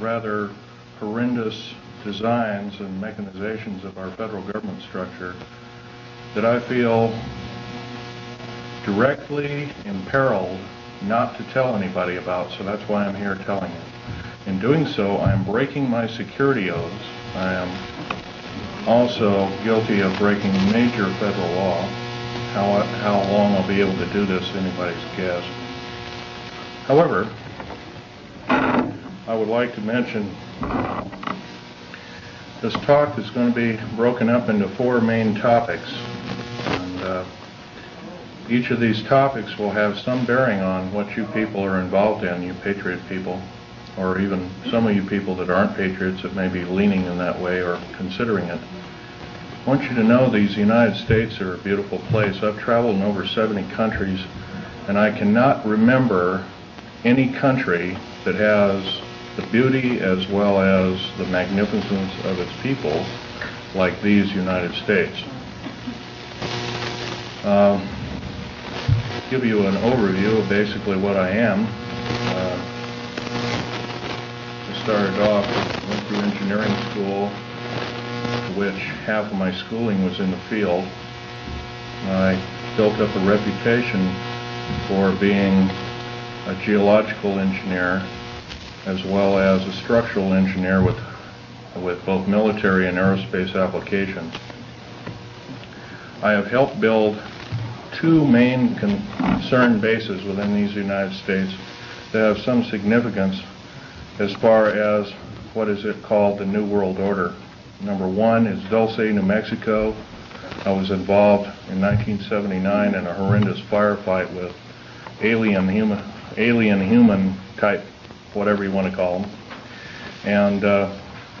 rather horrendous designs and mechanizations of our federal government structure that I feel directly imperiled not to tell anybody about, so that's why I'm here telling you. In doing so, I am breaking my security oaths. I am also guilty of breaking major federal law. How long I'll be able to do this, anybody's guess. However, I would like to mention this talk is going to be broken up into 4 main topics. And each of these topics will have some bearing on what you people are involved in, you patriot people, or even some of you people that aren't patriots that may be leaning in that way or considering it. I want you to know these United States are a beautiful place. I've traveled in over 70 countries, and I cannot remember any country that has the beauty as well as the magnificence of its people like these United States. Give you an overview of basically what I am. I started off, went through engineering school, which half of my schooling was in the field. I built up a reputation for being a geological engineer as well as a structural engineer with both military and aerospace applications. I have helped build 2 main concern bases within these United States that have some significance as far as what is it called the New World Order. Number 1 is Dulce, New Mexico. I was involved in 1979 in a horrendous firefight with alien human type, whatever you want to call them. And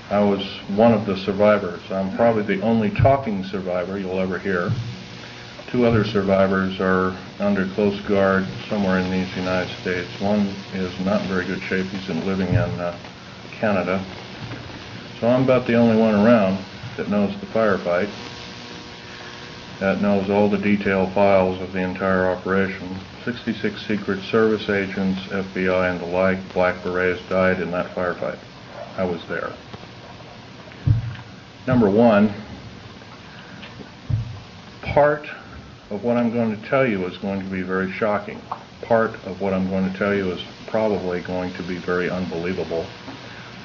I was one of the survivors. I'm probably the only talking survivor you'll ever hear. 2 other survivors are under close guard somewhere in these United States. One is not in very good shape. He's living in Canada. So I'm about the only one around that knows the firefight, that knows all the detailed files of the entire operation. 66 Secret Service agents, FBI and the like, Black Berets died in that firefight. I was there. Number 1, part of what I'm going to tell you is going to be very shocking. Part of what I'm going to tell you is probably going to be very unbelievable.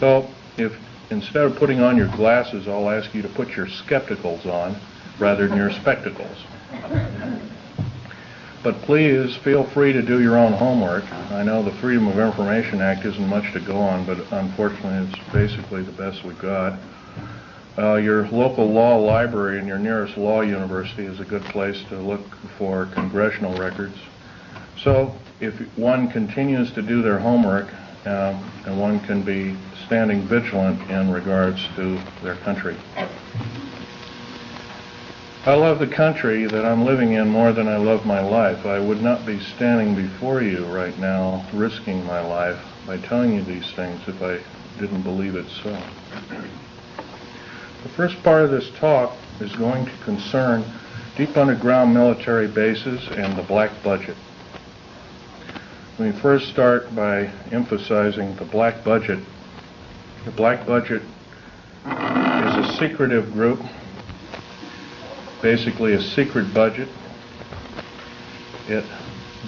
So if instead of putting on your glasses, I'll ask you to put your skepticals on rather than your spectacles. But please feel free to do your own homework. I know the Freedom of Information Act isn't much to go on, but unfortunately it's basically the best we've got. Your local law library and your nearest law university is a good place to look for congressional records. So if one continues to do their homework, and one can be standing vigilant in regards to their country. I love the country that I'm living in more than I love my life. I would not be standing before you right now risking my life by telling you these things if I didn't believe it so. The first part of this talk is going to concern deep underground military bases and the black budget. Let me first start by emphasizing the black budget. The black budget is a secretive group, basically a secret budget. It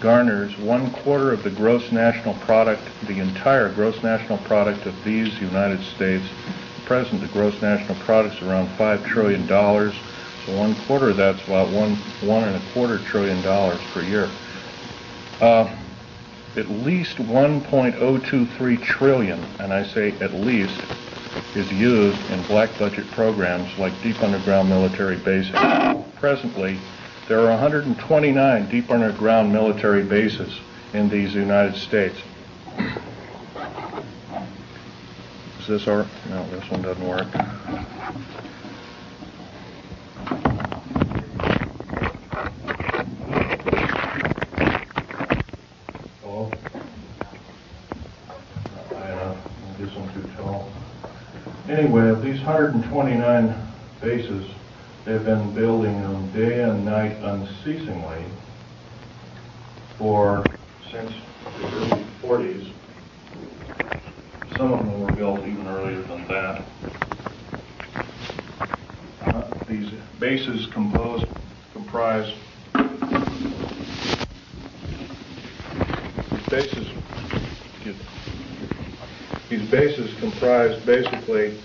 garners 1/4 of the gross national product, the entire gross national product of these United States. At present, the gross national product is around $5 trillion, so 1/4 of that's about $1.25 trillion per year. At least 1.023 trillion, and I say at least, is used in black budget programs like deep underground military bases. Presently, there are 129 deep underground military bases in these United States. Is this our? No, this one doesn't work. Hello? Not high enough. This one's too tall. Anyway, of these 129 bases, they've been building them day and night unceasingly since the early 40s. Some of them were built built even earlier than that. These bases comprise basically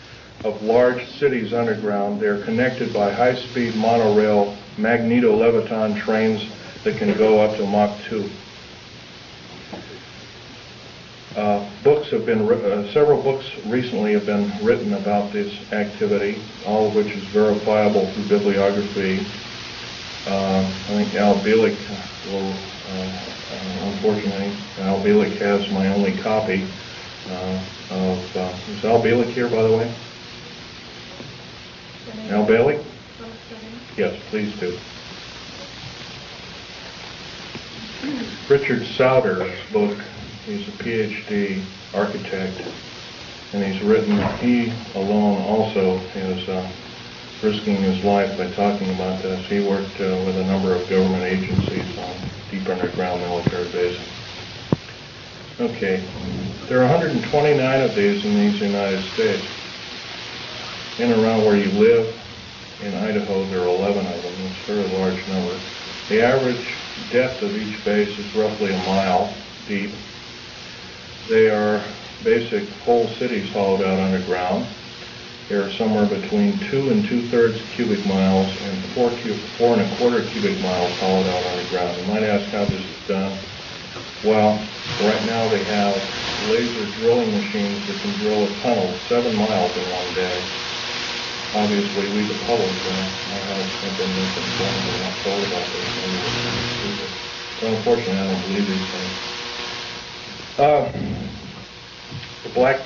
of large cities underground. They're connected by high-speed monorail magneto-leviton trains that can go up to Mach 2. Several books recently have been written about this activity, all of which is verifiable through bibliography. I think Al Bielek will, unfortunately, Al Bielek has my only copy is Al Bielek here, by the way? Al Bielek? Yes, please do. Richard Sauder's book, he's a PhD architect, and he alone also is risking his life by talking about this. He worked with a number of government agencies on deep underground military bases. Okay, there are 129 of these in these United States. In and around where you live, in Idaho, there are 11 of them. It's a very large number. The average depth of each base is roughly a mile deep. They are basic whole cities hollowed out underground. They are somewhere between 2 2/3 cubic miles and 4 1/4 cubic miles hollowed out underground. You might ask how this is done. Well, right now they have laser drilling machines that can drill a tunnel 7 miles in one day. Obviously, we the public have been misinformed and not told about this. So unfortunately, I don't believe these things. The black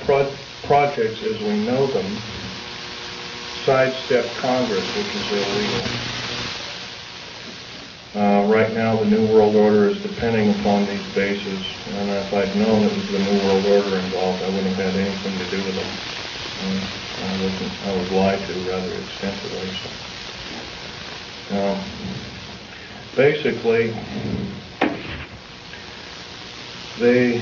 projects, as we know them, sidestep Congress, which is illegal. Right now, the New World Order is depending upon these bases, and if I'd known it was the New World Order involved, I wouldn't have had anything to do with them. I was lied to rather extensively. So. Basically, the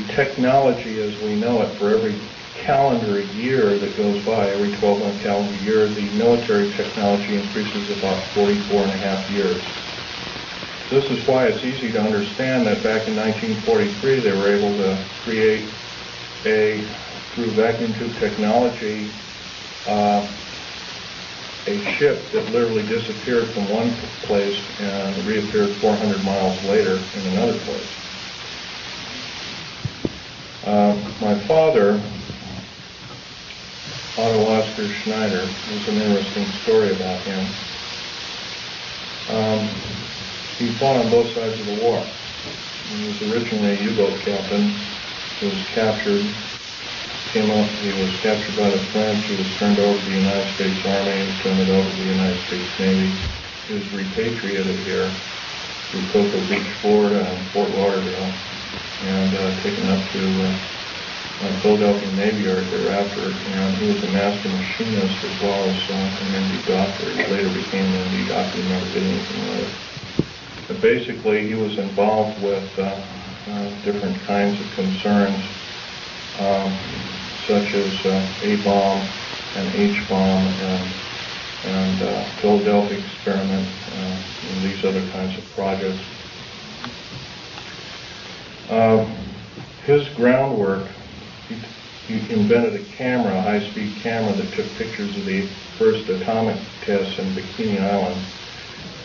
technology as we know it, for every calendar year that goes by, every 12-month calendar year, the military technology increases about 44.5 years. This is why it's easy to understand that back in 1943 they were able to create through vacuum tube technology, a ship that literally disappeared from one place and reappeared 400 miles later in another place. My father, Otto Oscar Schneider, there's an interesting story about him. He fought on both sides of the war. He was originally a U-boat captain. He was captured. He was captured by the French. He was turned over to the United States Army. He was turned over to the United States Navy. He was repatriated here to Cocoa Beach, Florida, and Fort Lauderdale, and taken up to Philadelphia Navy Yard thereafter. And he was a master machinist as well as an MD doctor. He later became an MD doctor and never did anything with it. But basically, he was involved with different kinds of concerns, such as A-bomb and H-bomb and Philadelphia experiment and these other kinds of projects. His groundwork, he invented a camera, a high-speed camera that took pictures of the first atomic tests in Bikini Island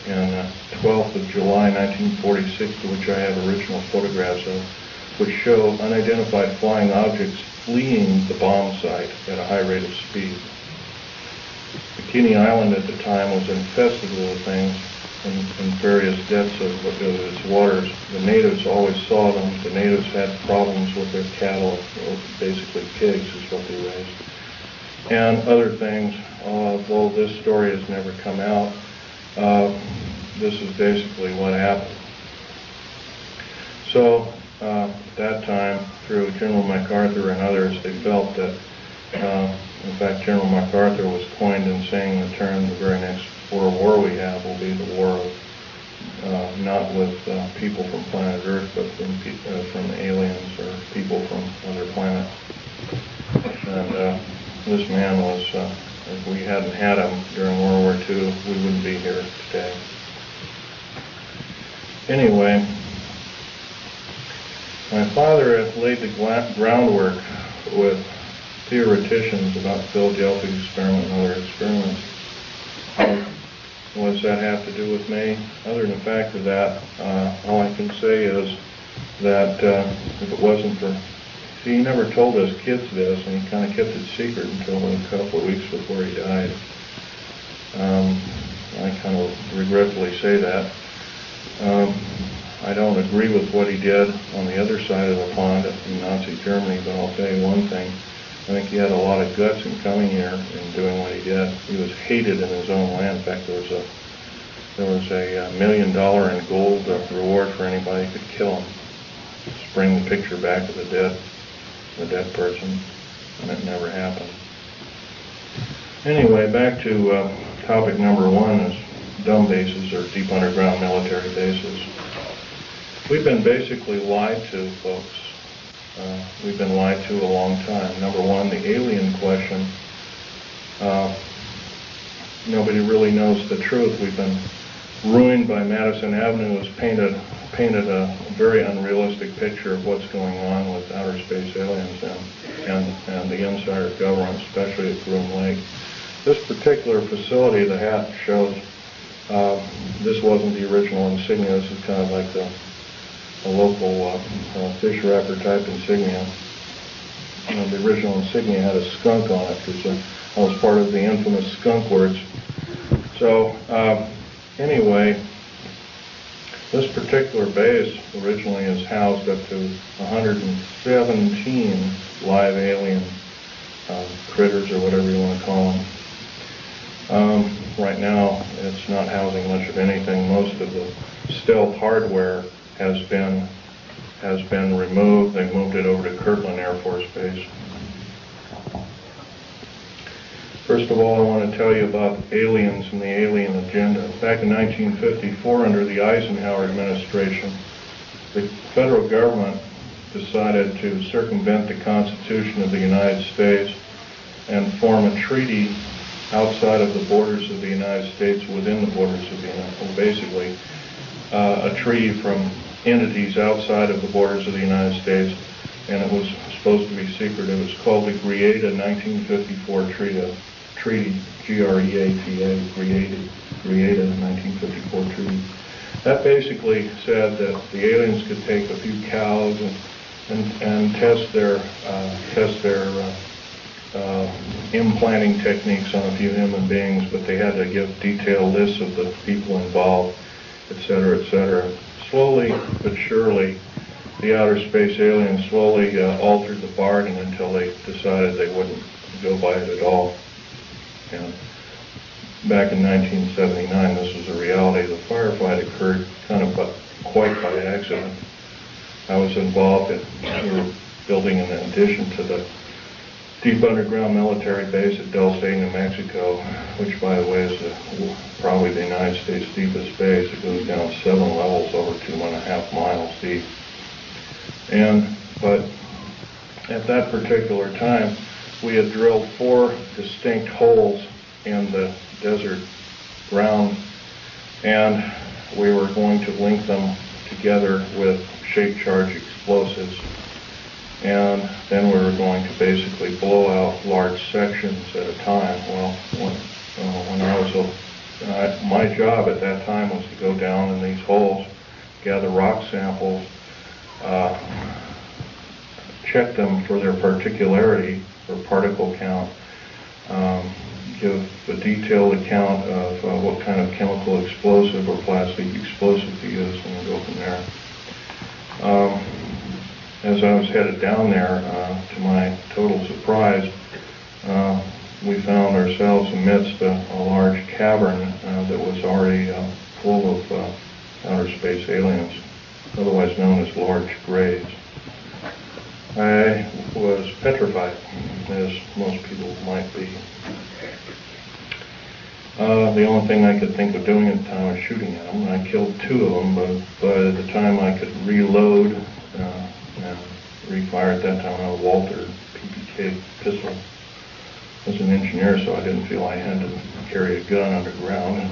on 12th of July 1946, to which I have original photographs of, which show unidentified flying objects fleeing the bomb site at a high rate of speed. Bikini Island at the time was infested with things in various depths of its waters. The natives always saw them. The natives had problems with their cattle, basically pigs is what they raised, and other things. Although this story has never come out, this is basically what happened. So at that time, through General MacArthur and others, they felt that, in fact, General MacArthur was coined in saying the term, the very next war we have will be the war of, not with people from planet Earth, but from aliens or people from other planets. this man was, if we hadn't had him during World War II, we wouldn't be here today. Anyway, my father had laid the groundwork with theoreticians about the Philadelphia experiment and other experiments. What does that have to do with me? Other than the fact of that, all I can say is that if it wasn't for, he never told us kids this, and he kind of kept it secret until a couple of weeks before he died. I kind of regretfully say that. I don't agree with what he did on the other side of the pond in Nazi Germany, but I'll tell you one thing. I think he had a lot of guts in coming here and doing what he did. He was hated in his own land. In fact, there was a $1 million in gold reward for anybody who could kill him. Just bring the picture back of the dead person, and it never happened. Anyway, back to topic number one is dumb bases or deep underground military bases. We've been basically lied to, folks. We've been lied to a long time. Number one, the alien question. Nobody really knows the truth. We've been ruined by Madison Avenue has painted a very unrealistic picture of what's going on with outer space aliens and the inside of government, especially at Groom Lake. This particular facility, the hat shows, this wasn't the original insignia. This is kind of like a local fish wrapper type insignia. The original insignia had a skunk on it because I was part of the infamous skunk words. So anyway, this particular base originally is housed up to 117 live alien critters, or whatever you want to call them. Right now, it's not housing much of anything. Most of the stealth hardware has been removed. They moved it over to Kirtland Air Force Base. First of all, I want to tell you about aliens and the alien agenda. Back in 1954, under the Eisenhower administration, the federal government decided to circumvent the Constitution of the United States and form a treaty outside of the borders of the United States, within the borders of the United States, basically a treaty from entities outside of the borders of the United States, and it was supposed to be secret. It was called the Greada 1954 Treaty, G-R-E-A-T-A, Greada 1954 Treaty. That basically said that the aliens could take a few cows and test their implanting techniques on a few human beings, but they had to give detailed lists of the people involved, etc., etc. Slowly but surely, the outer space aliens slowly altered the bargain until they decided they wouldn't go by it at all. And back in 1979, this was a reality. The firefight occurred kind of quite by accident. I was involved in, we were building an addition to the deep underground military base at Del State, New Mexico, which, by the way, is probably the United States' deepest base. It goes down 7 levels over 2.5 miles deep. But at that particular time, we had drilled 4 distinct holes in the desert ground, and we were going to link them together with shape charge explosives. And then we were going to basically blow out large sections at a time. Well, when I was my job at that time was to go down in these holes, gather rock samples, check them for their particularity or particle count, give a detailed account of what kind of chemical explosive or plastic explosive to use, and then go from there. As I was headed down there, to my total surprise, we found ourselves amidst a large cavern that was already full of outer space aliens, otherwise known as large graves. I was petrified, as most people might be. The only thing I could think of doing at the time was shooting at them. I killed 2 of them, but by the time I could reload and refire at that time, a Walter PPK pistol, was an engineer, so I didn't feel I had to carry a gun underground. And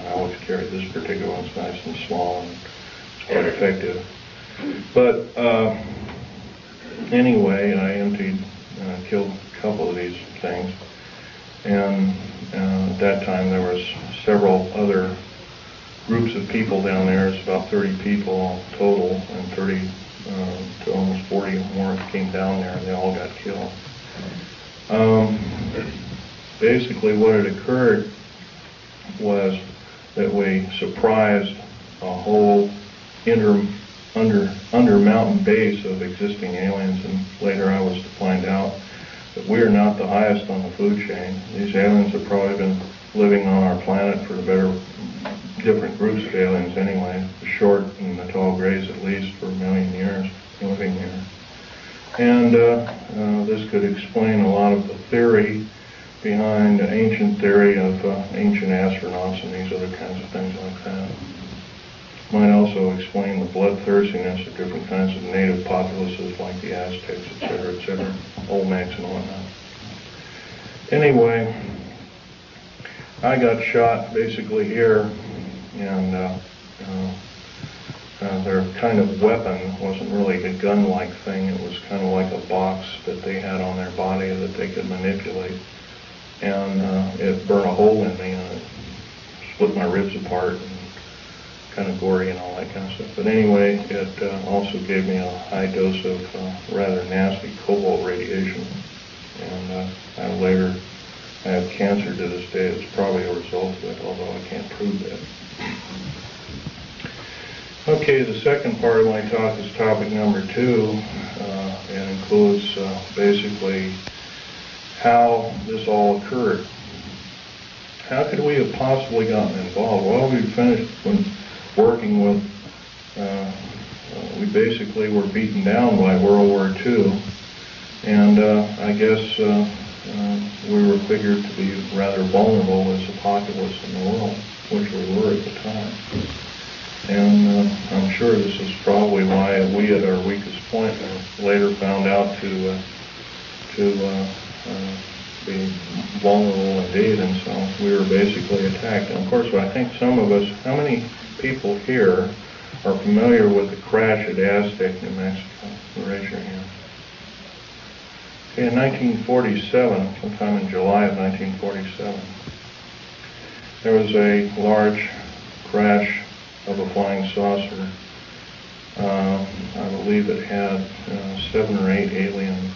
I always carried this particular one. It's nice and small, and it's quite effective. But anyway, I killed a couple of these things, and at that time there was several other groups of people down there. It's about 30 people total, and 30 to almost 40 or more came down there, and they all got killed. Basically what had occurred was that we surprised a whole under mountain base of existing aliens, and later I was to find out that we are not the highest on the food chain. These aliens have probably been living on our planet for different groups of aliens anyway, the short and the tall grays at least, for a million years living here. And this could explain a lot of the theory behind the ancient theory of ancient astronauts and these other kinds of things like that. Might also explain the bloodthirstiness of different kinds of native populaces like the Aztecs, etc., Olmecs and whatnot. Anyway, I got shot basically here, and their kind of weapon wasn't really a gun-like thing. It was kind of like a box that they had on their body that they could manipulate. And it burned a hole in me, and it split my ribs apart, and kind of gory and all that kind of stuff. But anyway, it also gave me a high dose of rather nasty cobalt radiation. And I have cancer to this day. It's probably a result of it, although I can't prove that. Okay, the second part of my talk is topic number 2, and includes basically how this all occurred. How could we have possibly gotten involved? Well, we finished working with, we basically were beaten down by World War II, and I guess we were figured to be rather vulnerable as a populace in the world, which we were at the time. And I'm sure this is probably why we, at our weakest point, later found out to be vulnerable indeed, and so we were basically attacked. And of course, I think some of us, how many people here are familiar with the crash at Aztec, New Mexico? Raise your hand. Okay, in 1947, sometime in July of 1947, there was a large crash of a flying saucer. I believe it had 7 or 8 alien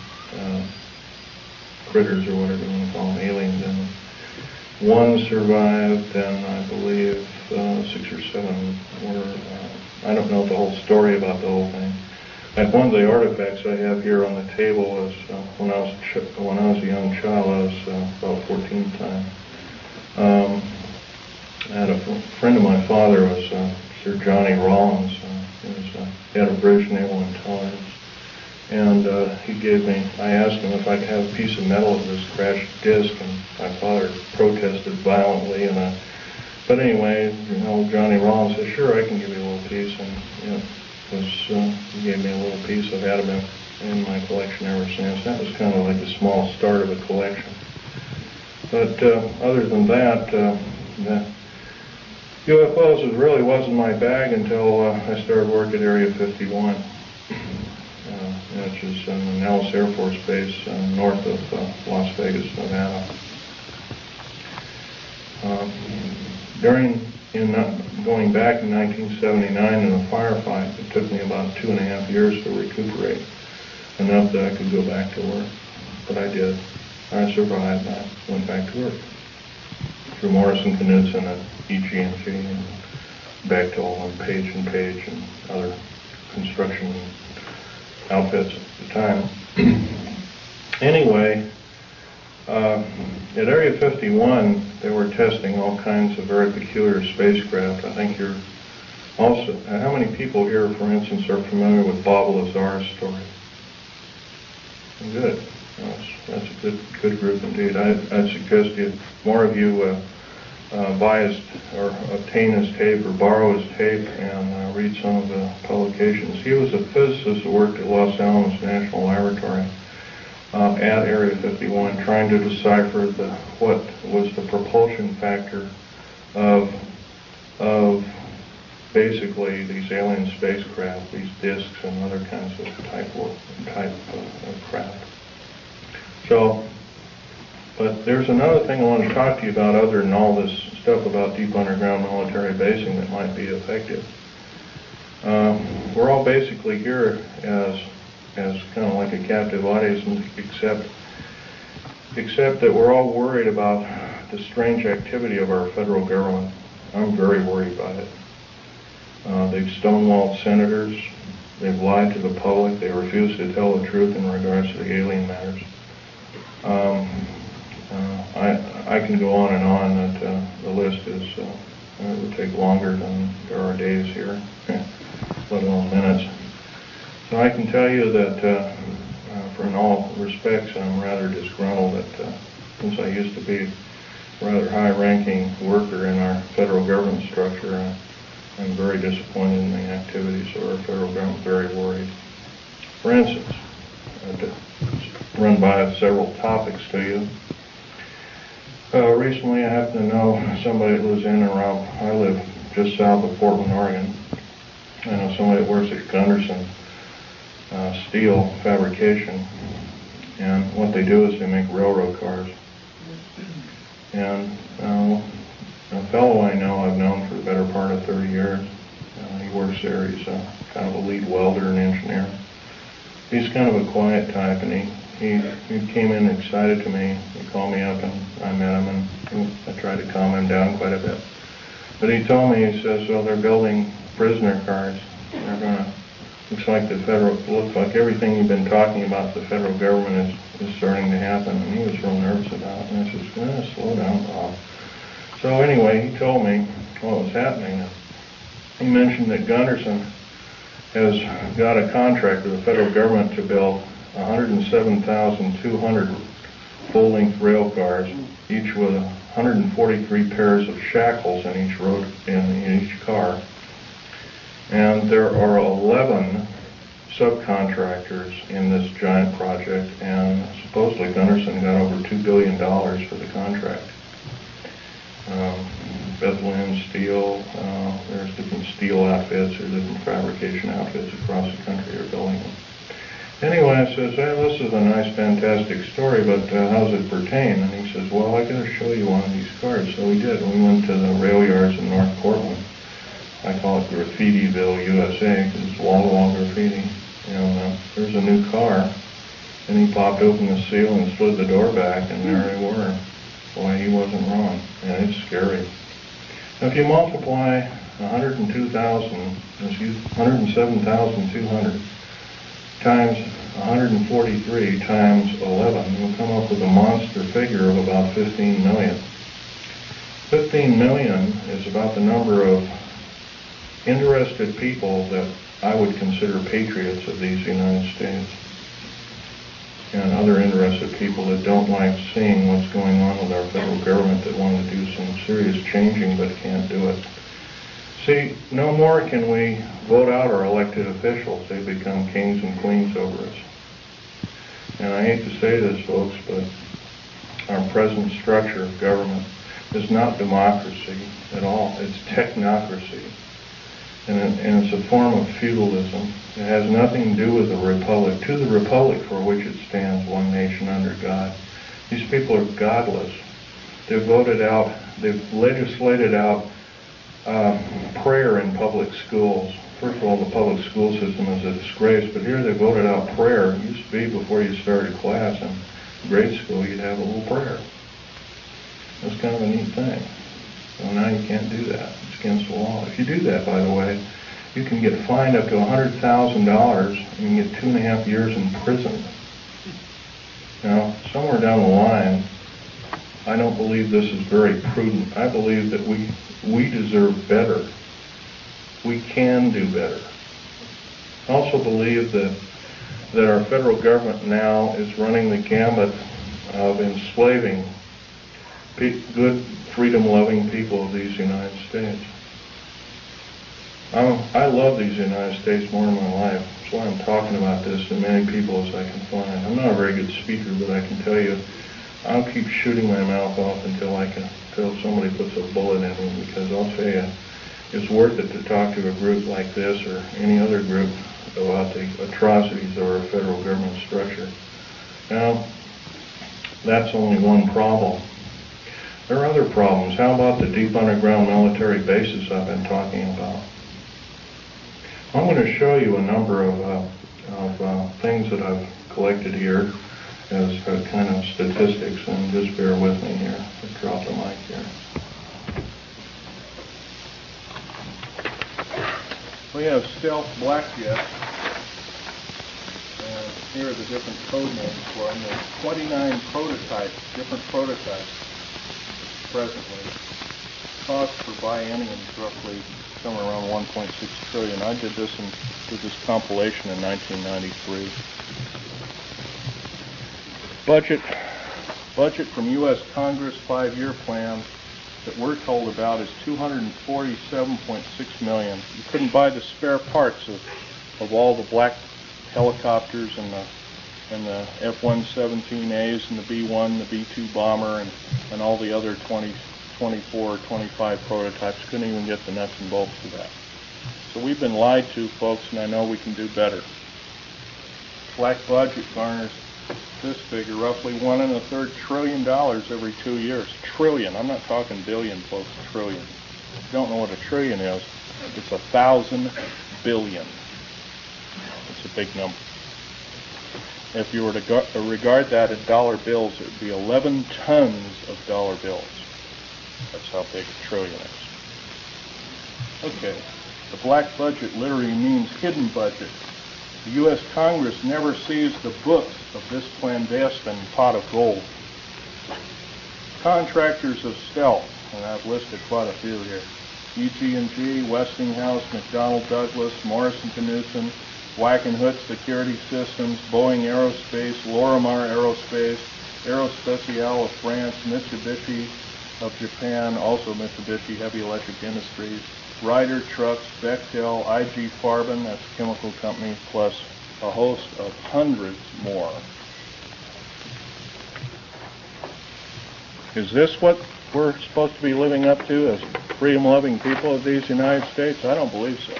critters, or whatever you want to call them, aliens in them. 1 survived, and I believe 6 or 7 were, I don't know the whole story about the whole thing. And one of the artifacts I have here on the table was when I was a young child. I was about 14 at the time. I had a friend of my father was Sir Johnny Rawlins. He had a British Naval Intelligence, and he gave me. I asked him if I could have a piece of metal of this crashed disc, and my father protested violently. But anyway, Johnny Rawlins said, "Sure, I can give you a little piece," and he gave me a little piece. I've had them in my collection ever since. That was kind of like a small start of a collection. But other than that, UFOs really wasn't my bag until I started work at Area 51, which is in the Nellis Air Force Base north of Las Vegas, Nevada. Going back in 1979 in a firefight, it took me about 2.5 years to recuperate, enough that I could go back to work. But I did. I survived, and I went back to work. Through Morrison Knudsen at EG&G and Bechtel and Page and other construction outfits at the time. Anyway, at Area 51, they were testing all kinds of very peculiar spacecraft. I think you're also, how many people here, for instance, are familiar with Bob Lazar's story? Good. That's a good group indeed. I'd suggest more of you buy his, or obtain his tape or borrow his tape and read some of the publications. He was a physicist who worked at Los Alamos National Laboratory. at Area 51 trying to decipher what was the propulsion factor of basically these alien spacecraft, these discs and other kinds of type of craft. So, but there's another thing I want to talk to you about other than all this stuff about deep underground military basing that might be effective. We're all basically here as kind of like a captive audience, except that we're all worried about the strange activity of our federal government. I'm very worried about it. They've stonewalled senators. They've lied to the public. They refuse to tell the truth in regards to the alien matters. I can go on and on. That the list is it would take longer than there are days here, let alone minutes. So I can tell you that, for in all respects, I'm rather disgruntled that since I used to be a rather high-ranking worker in our federal government structure, I'm very disappointed in the activities of our federal government, very worried. For instance, to run by several topics to you. Recently I happen to know somebody that lives in and around, I live just south of Portland, Oregon. I know somebody that works at Gunderson Steel Fabrication, and what they do is they make railroad cars. And a fellow I know, I've known for the better part of 30 years. He works there. He's kind of a lead welder and engineer. He's kind of a quiet type, and he came in excited to me. He called me up, and I met him, and I tried to calm him down quite a bit. But he told me, he says, well, they're building prisoner cars. They're going to, looks like everything you've been talking about, the federal government is starting to happen. And he was real nervous about it. And I said, slow down, Bob. So anyway, he told me what was happening. He mentioned that Gunderson has got a contract with the federal government to build 107,200 full-length rail cars, each with 143 pairs of shackles in each car. And there are 11 subcontractors in this giant project, and supposedly Gunderson got over $2 billion for the contract. Bethlehem Steel, there's different steel outfits or different fabrication outfits across the country are building them. Anyway, I says, hey, this is a nice, fantastic story, but how does it pertain? And he says, well, I got to show you one of these cars. So we did. We went to the rail yards in North Portland. I call it Graffitiville, USA, because it's wall-to-wall graffiti. And there's a new car, and he popped open the seal and slid the door back, and there they were. Boy, he wasn't wrong, and it's scary. Now, if you multiply 107,200 times 143 times 11, you'll come up with a monster figure of about 15 million. 15 million is about the number of interested people that I would consider patriots of these United States, and other interested people that don't like seeing what's going on with our federal government, that want to do some serious changing but can't do it. See, no more can we vote out our elected officials. They become kings and queens over us. And I hate to say this, folks, but our present structure of government is not democracy at all. It's technocracy. And it's a form of feudalism. It has nothing to do with the republic. To the republic for which it stands, one nation under God. These people are godless. They've legislated out prayer in public schools. First of all, the public school system is a disgrace, but here they voted out prayer. It used to be before you started class in grade school, you'd have a little prayer. That's kind of a neat thing. So now you can't do that. It's against the law. If you do that, by the way, you can get fined up to $100,000 and you can get 2.5 years in prison. Now, somewhere down the line, I don't believe this is very prudent. I believe that we deserve better. We can do better. I also believe that our federal government now is running the gamut of enslaving good, freedom-loving people of these United States. I love these United States more in my life. why I'm talking about this to many people as I can find. I'm not a very good speaker, but I can tell you, I'll keep shooting my mouth off until somebody puts a bullet in me, because I'll tell you, it's worth it to talk to a group like this or any other group about the atrocities of our federal government structure. Now, that's only one problem. There are other problems. How about the deep underground military bases I've been talking about? I'm going to show you a number of things that I've collected here as kind of statistics, and just bear with me here. I'll drop the mic here. We have stealth black jets, and here are the different code names for them. There's 29 prototypes, different prototypes presently. Cost per biennium is roughly somewhere around 1.6 trillion. I did this compilation in 1993. Budget from U.S. Congress 5-year plan that we're told about is $247.6 million. You couldn't buy the spare parts of all the black helicopters and the F-117As and the B-1, the B-2 bomber, and all the other 24 or 25 prototypes. Couldn't even get the nuts and bolts for that. So we've been lied to, folks, and I know we can do better. Black budget garners this figure, roughly $1.25 trillion every 2 years. Trillion. I'm not talking billion, folks. Trillion. If you don't know what a trillion is, it's 1,000 billion. It's a big number. If you were to regard that in dollar bills, it would be 11 tons of dollar bills. That's how big a trillion is. Okay. The black budget literally means hidden budget. The U.S. Congress never sees the books of this clandestine pot of gold. Contractors of stealth, and I've listed quite a few here: EG&G, Westinghouse, McDonnell Douglas, Morrison Knudsen, Wackenhut Security Systems, Boeing Aerospace, Lorimar Aerospace, Aerospatiale of France, Mitsubishi of Japan, also Mitsubishi Heavy Electric Industries, Ryder Trucks, Bechtel, IG Farben, that's a chemical company, plus a host of hundreds more. Is this what we're supposed to be living up to as freedom-loving people of these United States? I don't believe so.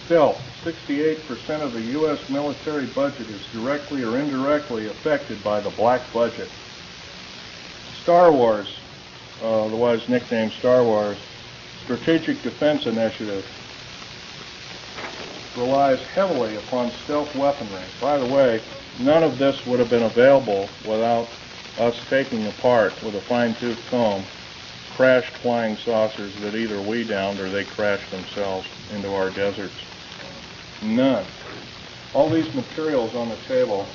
Still, 68% of the U.S. military budget is directly or indirectly affected by the black budget. Star Wars, otherwise nicknamed Star Wars, Strategic Defense Initiative, relies heavily upon stealth weaponry. By the way, none of this would have been available without us taking apart with a fine-tooth comb crashed flying saucers that either we downed or they crashed themselves into our deserts. None. All these materials on the table,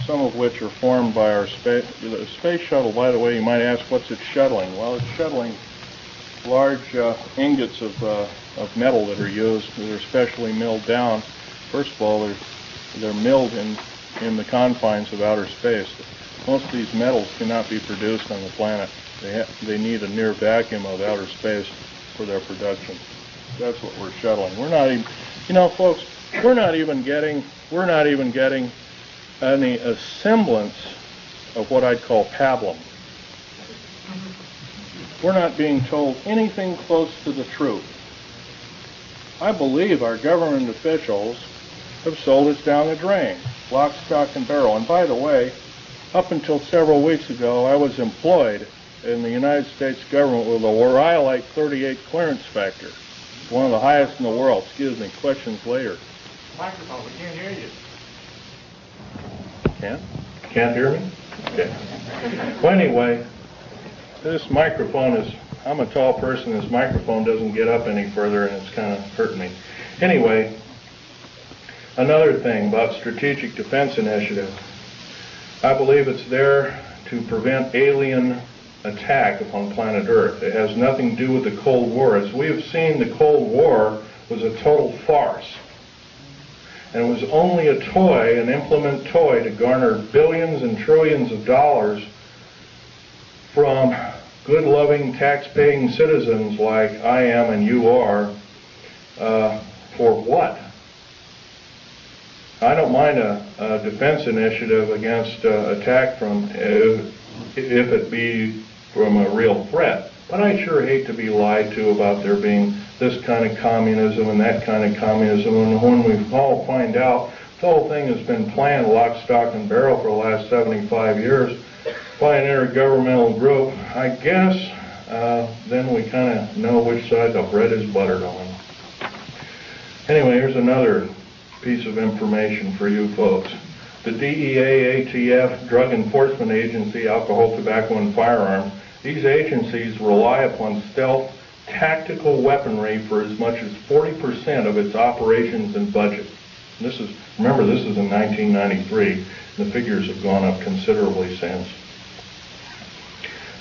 some of which are formed by our space shuttle. By the way, you might ask, what's it shuttling? Well, it's shuttling large ingots of metal that are used, that are specially milled down. First of all, they're milled in the confines of outer space. Most of these metals cannot be produced on the planet. They need a near vacuum of outer space for their production. That's what we're shuttling. We're not even, folks, we're not even getting a semblance of what I'd call pablum. We're not being told anything close to the truth. I believe our government officials have sold us down the drain, lock, stock, and barrel. And by the way, up until several weeks ago, I was employed in the United States government with a Rhyolite 38 clearance factor, one of the highest in the world. Excuse me, questions later. Microphone, we can't hear you. Can't hear me? Okay. Well, anyway, this microphone is, I'm a tall person, this microphone doesn't get up any further and it's kind of hurting me. Anyway, another thing about Strategic Defense Initiative. I believe it's there to prevent alien attack upon planet Earth. It has nothing to do with the Cold War. As we have seen, the Cold War was a total farce. And it was only a toy, an implement toy, to garner billions and trillions of dollars from good, loving, tax-paying citizens like I am and you are, for what? I don't mind a defense initiative against attack from, if it be from a real threat. But I sure hate to be lied to about there being this kind of communism and that kind of communism. And when we all find out the whole thing has been planned lock, stock, and barrel for the last 75 years by an intergovernmental group, I guess then we kind of know which side the bread is buttered on. Anyway, here's another piece of information for you folks. The DEA, ATF, Drug Enforcement Agency, Alcohol, Tobacco, and Firearms, these agencies rely upon stealth tactical weaponry for as much as 40% of its operations and budget. Remember, this is in 1993. The figures have gone up considerably since.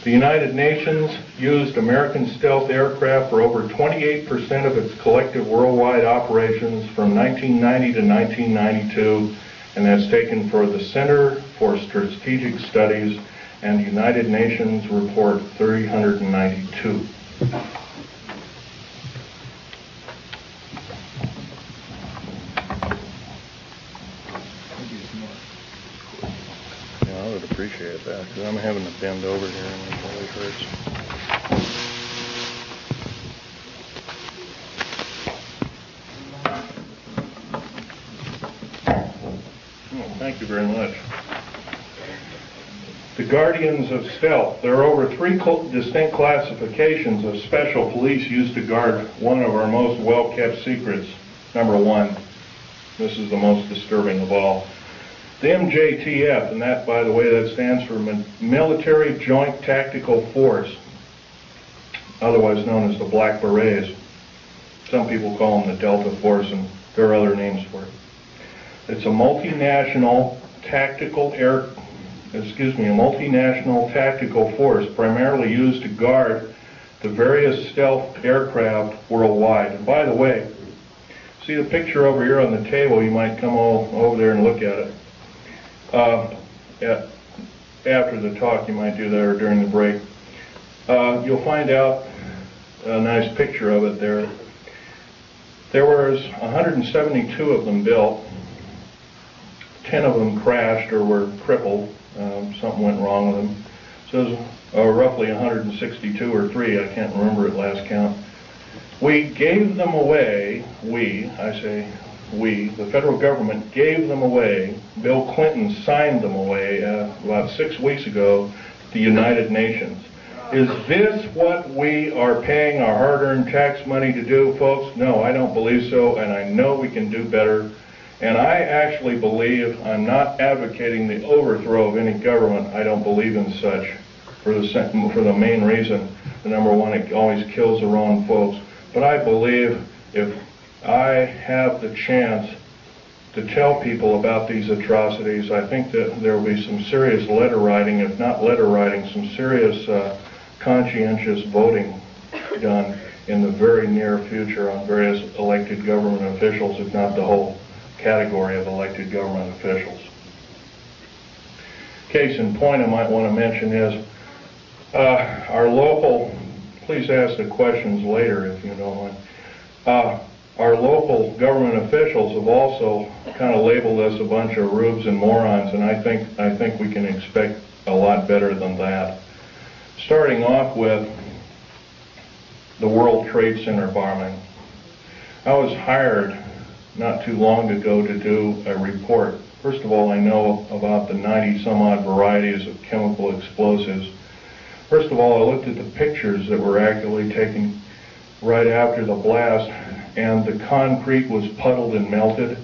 The United Nations used American stealth aircraft for over 28% of its collective worldwide operations from 1990 to 1992, and that's taken for the Center for Strategic Studies and United Nations Report 392. Yeah, I would appreciate that, because I'm having to bend over here and it really hurts. Oh, thank you very much. The Guardians of Stealth. There are over 3 distinct classifications of special police used to guard one of our most well-kept secrets. Number 1, this is the most disturbing of all. The MJTF, and that, by the way, that stands for Military Joint Tactical Force, otherwise known as the Black Berets. Some people call them the Delta Force, and there are other names for it. It's a multinational tactical force primarily used to guard the various stealth aircraft worldwide. And by the way, see the picture over here on the table? You might come over there and look at it. After the talk, you might do that, or during the break. You'll find out a nice picture of it there. There was 172 of them built. 10 of them crashed or were crippled. Something went wrong with them. So it was roughly 162 or 3. I can't remember at last count. We gave them away. The federal government gave them away. Bill Clinton signed them away about 6 weeks ago to the United Nations. Is this what we are paying our hard-earned tax money to do, folks? No, I don't believe so, and I know we can do better. And I actually believe, I'm not advocating the overthrow of any government. I don't believe in such for the main reason. Number 1, it always kills the wrong folks. But I believe if I have the chance to tell people about these atrocities, I think that there will be some serious letter writing, if not letter writing, some serious conscientious voting done in the very near future on various elected government officials, if not the whole category of elected government officials. Case in point I might want to mention is our local, please ask the questions later if you don't mind. Our local government officials have also kind of labeled us a bunch of rubes and morons, and I think we can expect a lot better than that. Starting off with the World Trade Center bombing. I was hired not too long ago to do a report. First of all, I know about the 90-some-odd varieties of chemical explosives. First of all, I looked at the pictures that were actually taken right after the blast, and the concrete was puddled and melted.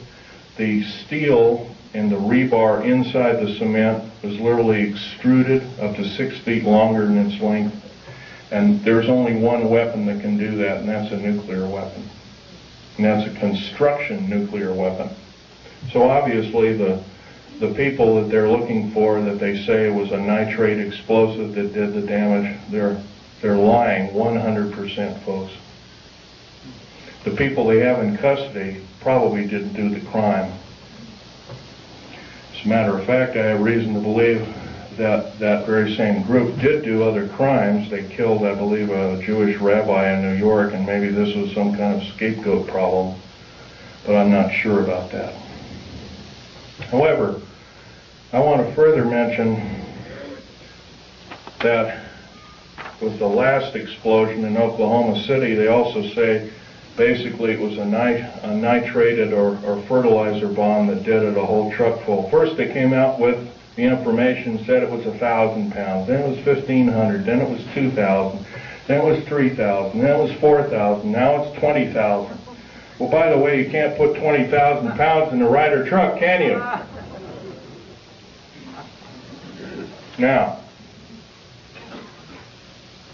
The steel and the rebar inside the cement was literally extruded up to 6 feet longer in its length. And there's only one weapon that can do that, and that's a nuclear weapon. And that's a construction nuclear weapon. So obviously the people that they're looking for, that they say was a nitrate explosive that did the damage, they're lying 100%, folks. The people they have in custody probably didn't do the crime. As a matter of fact, I have reason to believe that very same group did do other crimes. They killed, I believe, a Jewish rabbi in New York, and maybe this was some kind of scapegoat problem, but I'm not sure about that. However, I want to further mention that with the last explosion in Oklahoma City, they also say basically it was a nitrated or fertilizer bomb that did it, a whole truck full. First they came out with the information, said it was 1,000 pounds, then it was 1,500, then it was 2,000, then it was 3,000, then it was 4,000, now it's 20,000. Well, by the way, you can't put 20,000 pounds in a Ryder truck, can you? Now,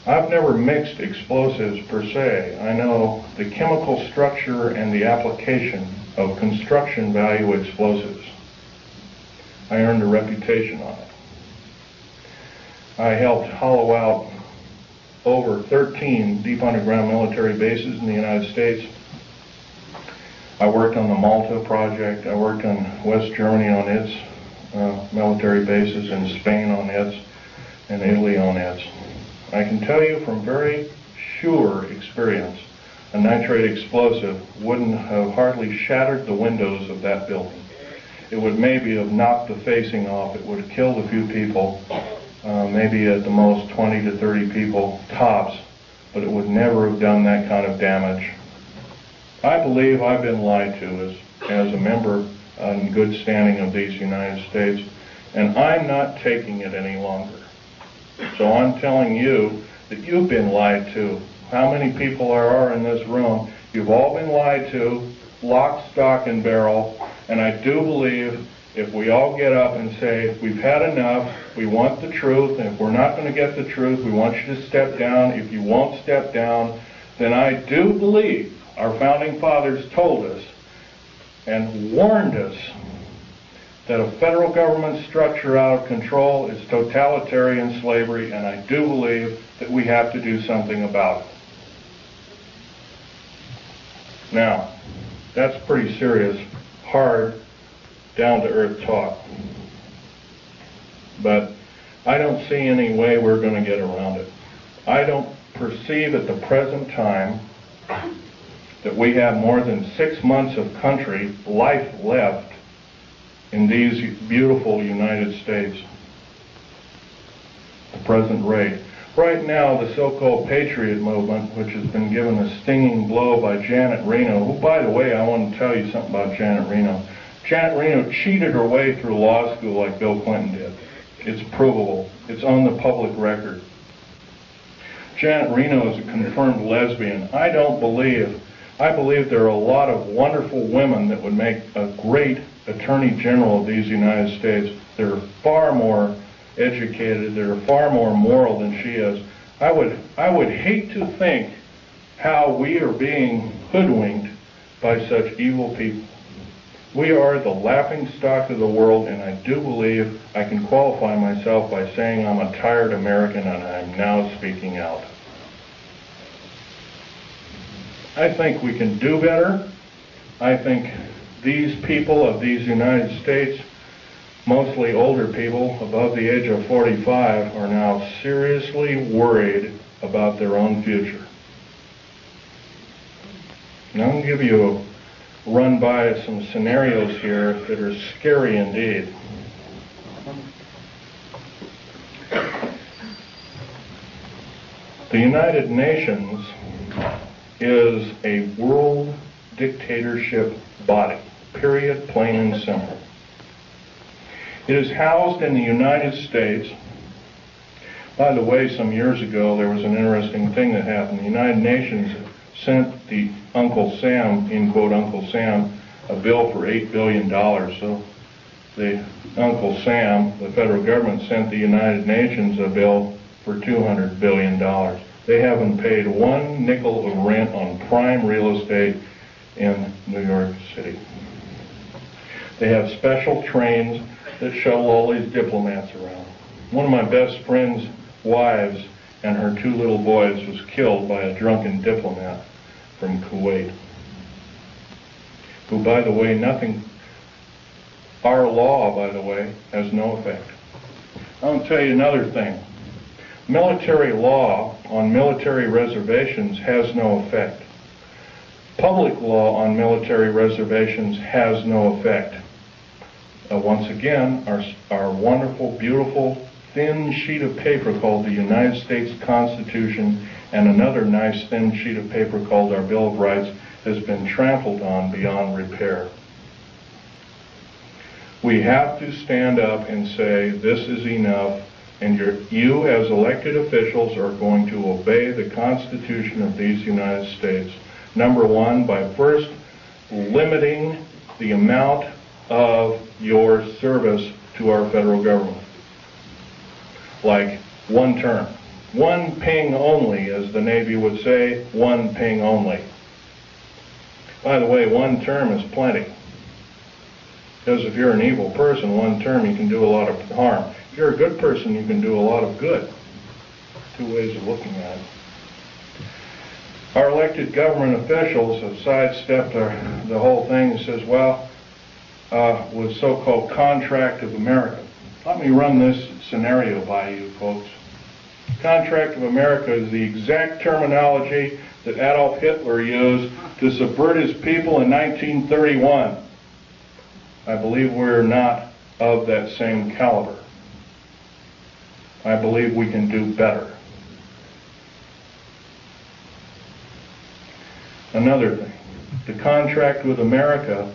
I've never mixed explosives per se. I know the chemical structure and the application of construction value explosives. I earned a reputation on it. I helped hollow out over 13 deep underground military bases in the United States. I worked on the Malta project. I worked on West Germany on its military bases, and Spain on its, and Italy on its. I can tell you from very sure experience, a nitrate explosive wouldn't have hardly shattered the windows of that building. It would maybe have knocked the facing off. It would have killed a few people, maybe at the most 20 to 30 people tops, but it would never have done that kind of damage. I believe I've been lied to as a member in good standing of these United States, and I'm not taking it any longer. So I'm telling you that you've been lied to. How many people are in this room? You've all been lied to, lock, stock, and barrel, and I do believe if we all get up and say, we've had enough, we want the truth, and if we're not going to get the truth, we want you to step down. If you won't step down, then I do believe our founding fathers told us and warned us that a federal government structure out of control is totalitarian slavery, and I do believe that we have to do something about it. Now, that's pretty serious, hard, down-to-earth talk. But I don't see any way we're going to get around it. I don't perceive at the present time that we have more than 6 months of country life left in these beautiful United States. The present rate. Right now, the so-called Patriot movement, which has been given a stinging blow by Janet Reno, who, by the way, I want to tell you something about Janet Reno. Janet Reno cheated her way through law school like Bill Clinton did. It's provable. It's on the public record. Janet Reno is a confirmed lesbian. I believe there are a lot of wonderful women that would make a great Attorney General of these United States. They're far more educated, they're far more moral than she is. I would hate to think how we are being hoodwinked by such evil people. We are the laughing stock of the world, and I do believe I can qualify myself by saying I'm a tired American, and I'm now speaking out. I think we can do better. I think these people of these United States, mostly older people above the age of 45, are now seriously worried about their own future. And I'm going to give you a run by some scenarios here that are scary indeed. The United Nations is a world dictatorship body, period, plain and simple. It is housed in the United States. By the way, some years ago there was an interesting thing that happened. The United Nations sent the Uncle Sam, in quote Uncle Sam, a bill for $8 billion. So the Uncle Sam, the federal government, sent the United Nations a bill for $200 billion. They haven't paid one nickel of rent on prime real estate in New York City. They have special trains that shuttle all these diplomats around. One of my best friend's wives and her 2 little boys was killed by a drunken diplomat from Kuwait, who, by the way, our law, by the way, has no effect. I'll tell you another thing. Military law on military reservations has no effect. Public law on military reservations has no effect. Once again, our wonderful, beautiful, thin sheet of paper called the United States Constitution and another nice thin sheet of paper called our Bill of Rights has been trampled on beyond repair. We have to stand up and say, this is enough, and you as elected officials are going to obey the Constitution of these United States. Number one, by first limiting the amount of your service to our federal government. Like one term. One ping only, as the Navy would say, one ping only. By the way, one term is plenty. Because if you're an evil person, one term you can do a lot of harm. If you're a good person, you can do a lot of good. Two ways of looking at it. Our elected government officials have sidestepped the whole thing and says, well, with so-called contract of America. Let me run this scenario by you, folks. Contract of America is the exact terminology that Adolf Hitler used to subvert his people in 1931. I believe we're not of that same caliber. I believe we can do better. Another thing, the contract with America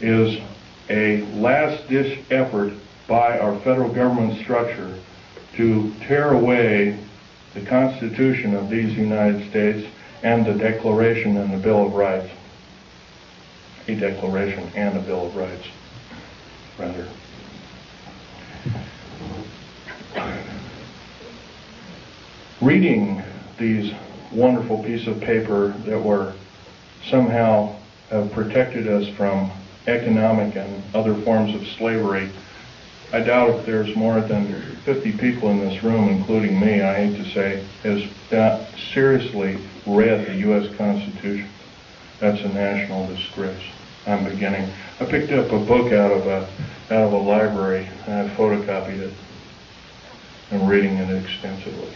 is a last-ditch effort by our federal government structure to tear away the Constitution of these United States and the Declaration and the Bill of Rights. A Declaration and a Bill of Rights, rather. Reading these wonderful piece of paper that were somehow have protected us from economic and other forms of slavery, I doubt if there's more than 50 people in this room, including me, I hate to say, has not seriously read the U.S. Constitution. That's a national disgrace. I'm beginning. I picked up a book out of a library and I photocopied it. I'm reading it extensively.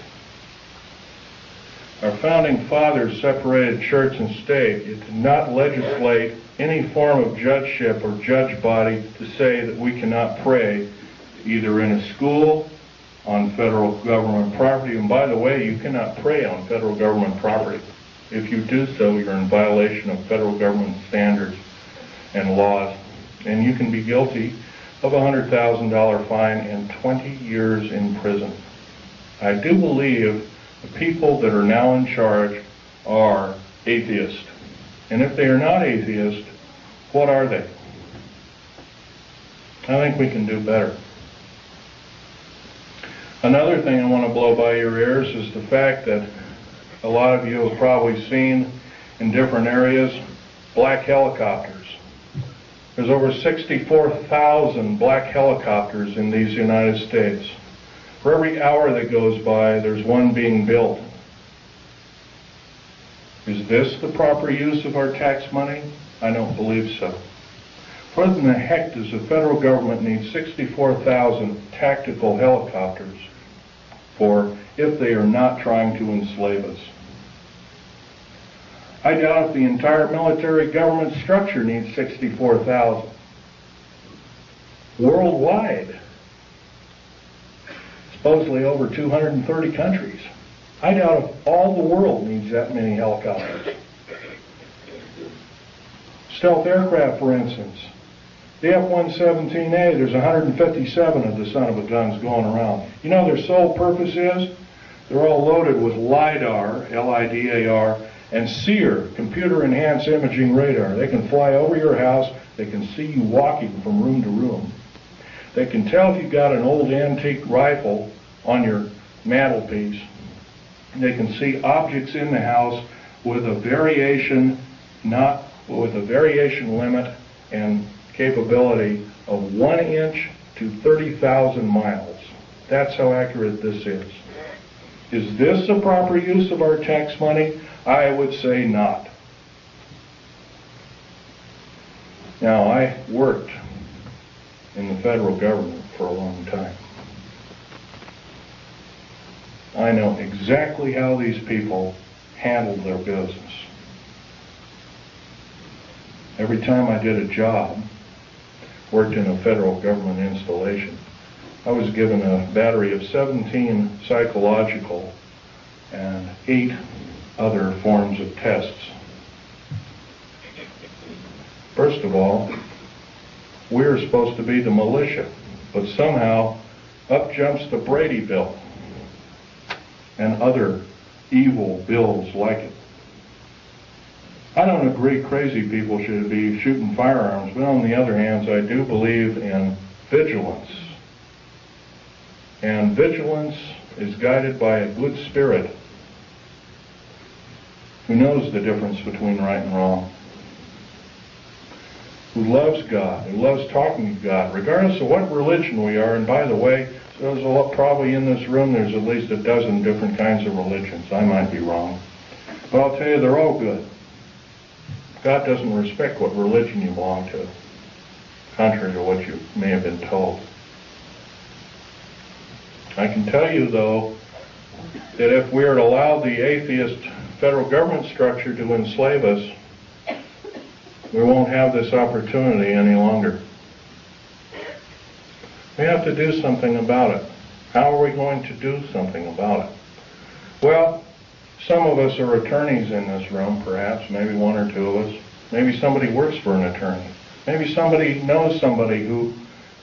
Our founding fathers separated church and state. It did not legislate any form of judgeship or judge body to say that we cannot pray either in a school, on federal government property. And by the way, you cannot pray on federal government property. If you do so, you're in violation of federal government standards and laws, and you can be guilty of a $100,000 fine and 20 years in prison. I do believe the people that are now in charge are atheists. And if they are not atheists, what are they? I think we can do better. Another thing I want to blow by your ears is the fact that a lot of you have probably seen in different areas black helicopters. There's over 64,000 black helicopters in these United States. For every hour that goes by, there's one being built. Is this the proper use of our tax money? I don't believe so. What in the heck does the federal government need 64,000 tactical helicopters for if they are not trying to enslave us? I doubt if the entire military government structure needs 64,000. Worldwide, supposedly over 230 countries. I doubt if all the world needs that many helicopters. Stealth aircraft, for instance. The F-117A, there's 157 of the son of a guns going around. You know their sole purpose is? They're all loaded with LIDAR, L-I-D-A-R, and SEER, computer-enhanced imaging radar. They can fly over your house. They can see you walking from room to room. They can tell if you've got an old antique rifle on your mantelpiece. They can see objects in the house with a variation limit and capability of 1 inch to 30,000 miles. That's how accurate this is. Is this the proper use of our tax money? I would say not. Now, I worked in the federal government for a long time. I know exactly how these people handled their business. Every time I did a job, worked in a federal government installation, I was given a battery of 17 psychological and 8 other forms of tests. First of all, we're supposed to be the militia, but somehow up jumps the Brady bill and other evil bills like it. I don't agree crazy people should be shooting firearms, but on the other hand, I do believe in vigilance. And vigilance is guided by a good spirit who knows the difference between right and wrong, who loves God, who loves talking to God, regardless of what religion we are. And by the way, there's a lot, probably in this room, there's at least a dozen different kinds of religions. I might be wrong. But I'll tell you, they're all good. God doesn't respect what religion you belong to, contrary to what you may have been told. I can tell you, though, that if we were to allow the atheist federal government structure to enslave us, we won't have this opportunity any longer. We have to do something about it. How are we going to do something about it? Well, some of us are attorneys in this room, perhaps, maybe one or two of us. Maybe somebody works for an attorney. Maybe somebody knows somebody who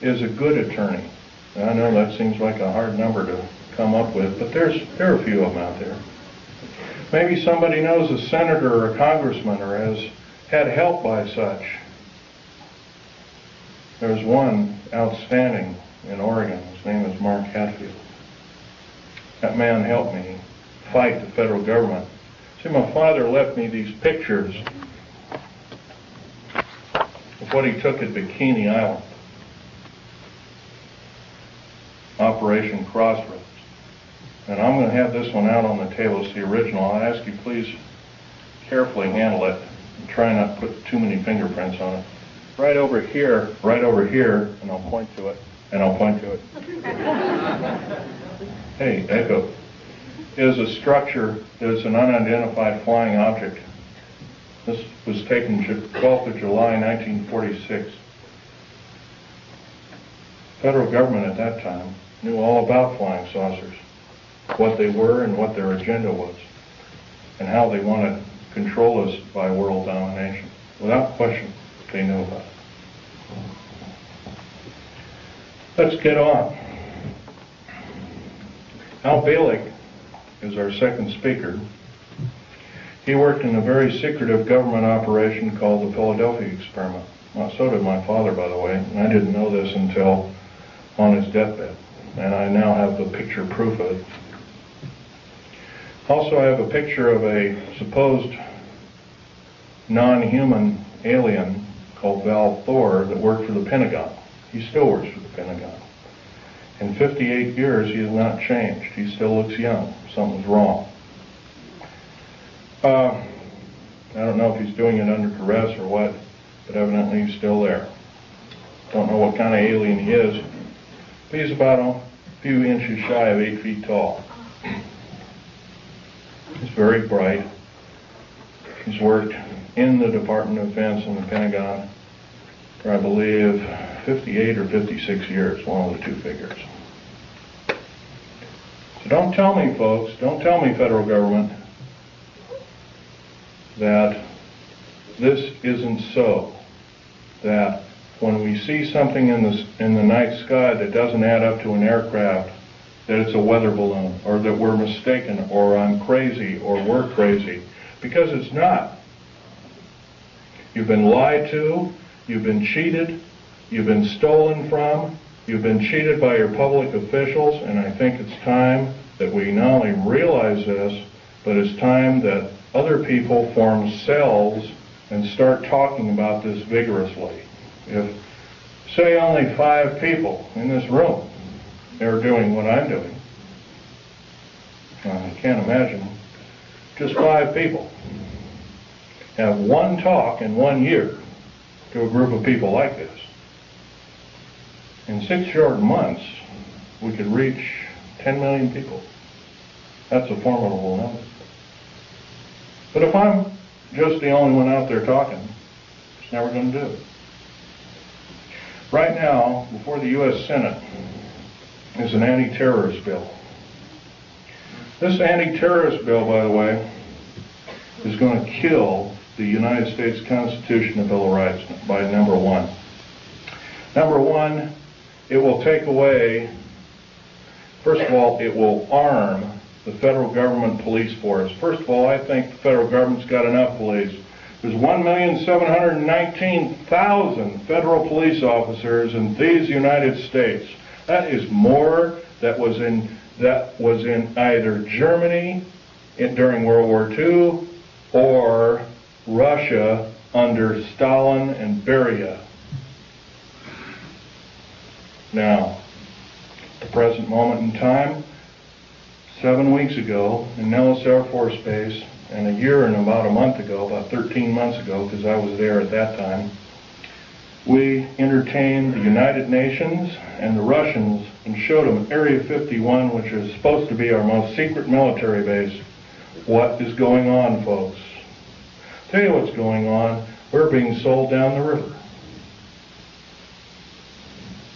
is a good attorney. I know that seems like a hard number to come up with, but there are a few of them out there. Maybe somebody knows a senator or a congressman or has had help by such. There's one outstanding in Oregon. His name is Mark Hatfield. That man helped me fight the federal government. See, my father left me these pictures of what he took at Bikini Island, Operation Crossroads. And I'm going to have this one out on the table. It's the original. I'll ask you please carefully handle it and try not to put too many fingerprints on it. Right over here, and I'll point to it, Hey, Echo, is a structure that is an unidentified flying object. This was taken 12th of July, 1946. Federal government at that time knew all about flying saucers, what they were and what their agenda was, and how they wanted to control us by world domination. Without question, they knew about it. Let's get on. Al Balik is our second speaker. He worked in a very secretive government operation called the Philadelphia Experiment. Well, so did my father, by the way, and I didn't know this until on his deathbed, and I now have the picture proof of it. Also, I have a picture of a supposed non-human alien called Val Thor that worked for the Pentagon. He still works for the Pentagon. In 58 years, he has not changed. He still looks young. Something's wrong. I don't know if he's doing it under duress or what, but evidently he's still there. Don't know what kind of alien he is, but he's about a few inches shy of 8 feet tall. He's very bright. He's worked in the Department of Defense and the Pentagon for, I believe, 58 or 56 years, one of the two figures. So don't tell me, folks, don't tell me, federal government, that this isn't so, that when we see something in the night sky that doesn't add up to an aircraft, that it's a weather balloon, or that we're mistaken, or I'm crazy, or we're crazy, because it's not. You've been lied to, you've been cheated, you've been stolen from, you've been cheated by your public officials, and I think it's time that we not only realize this, but it's time that other people form cells and start talking about this vigorously. If, say, only 5 people in this room are doing what I'm doing, I can't imagine just 5 people have one talk in 1 year to a group of people like this. In 6 short months, we could reach 10 million people. That's a formidable number. But if I'm just the only one out there talking, it's never going to do it. Right now, before the U.S. Senate is an anti-terrorist bill. This anti-terrorist bill, by the way, is going to kill the United States Constitution and Bill of Rights by number one. Number one, it will take away, first of all, it will arm the federal government police force. First of all, I think the federal government's got enough police. There's 1,719,000 federal police officers in these United States. That is more that was in either Germany during World War II or Russia under Stalin and Beria. Now, at the present moment in time, 7 weeks ago in Nellis Air Force Base, and a year and about a month ago, about 13 months ago, because I was there at that time, we entertained the United Nations and the Russians and showed them Area 51, which is supposed to be our most secret military base. What is going on, folks? Tell you what's going on. We're being sold down the river.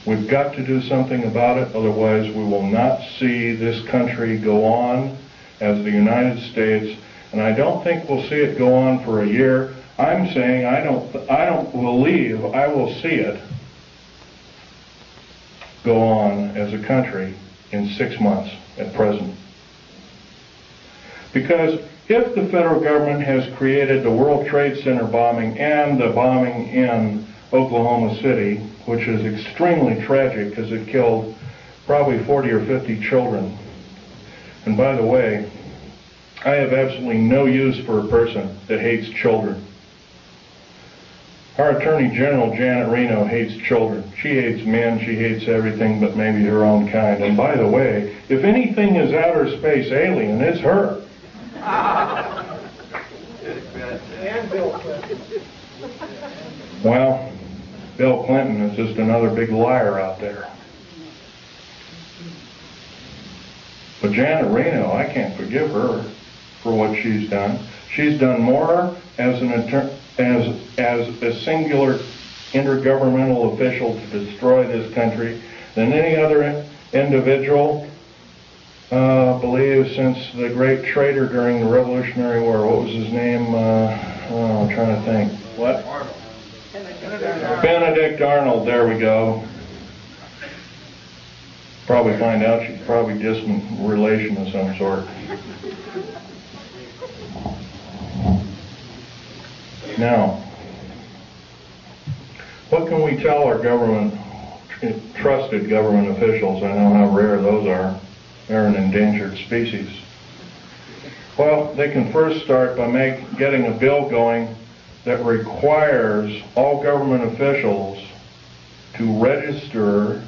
We've got to do something about it, otherwise we will not see this country go on as the United States, and I don't think we'll see it go on for a year. I'm saying I don't believe I will see it go on as a country in 6 months at present. Because if the federal government has created the World Trade Center bombing and the bombing in Oklahoma City, which is extremely tragic because it killed probably 40 or 50 children. And by the way, I have absolutely no use for a person that hates children. Our Attorney General, Janet Reno, hates children. She hates men, she hates everything but maybe her own kind. And by the way, if anything is outer space alien, it's her. And Bill Clinton. Well, Bill Clinton is just another big liar out there. But Janet Reno, I can't forgive her for what she's done. She's done more as a singular intergovernmental official to destroy this country than any other individual, believe, since the great traitor during the Revolutionary War. What was his name? I'm trying to think. What? Arnold. Benedict Arnold. There we go. Probably find out she's probably distant relation of some sort. Now, what can we tell our government, trusted government officials? I know how rare those are. They're an endangered species. Well, they can first start by getting a bill going that requires all government officials to register.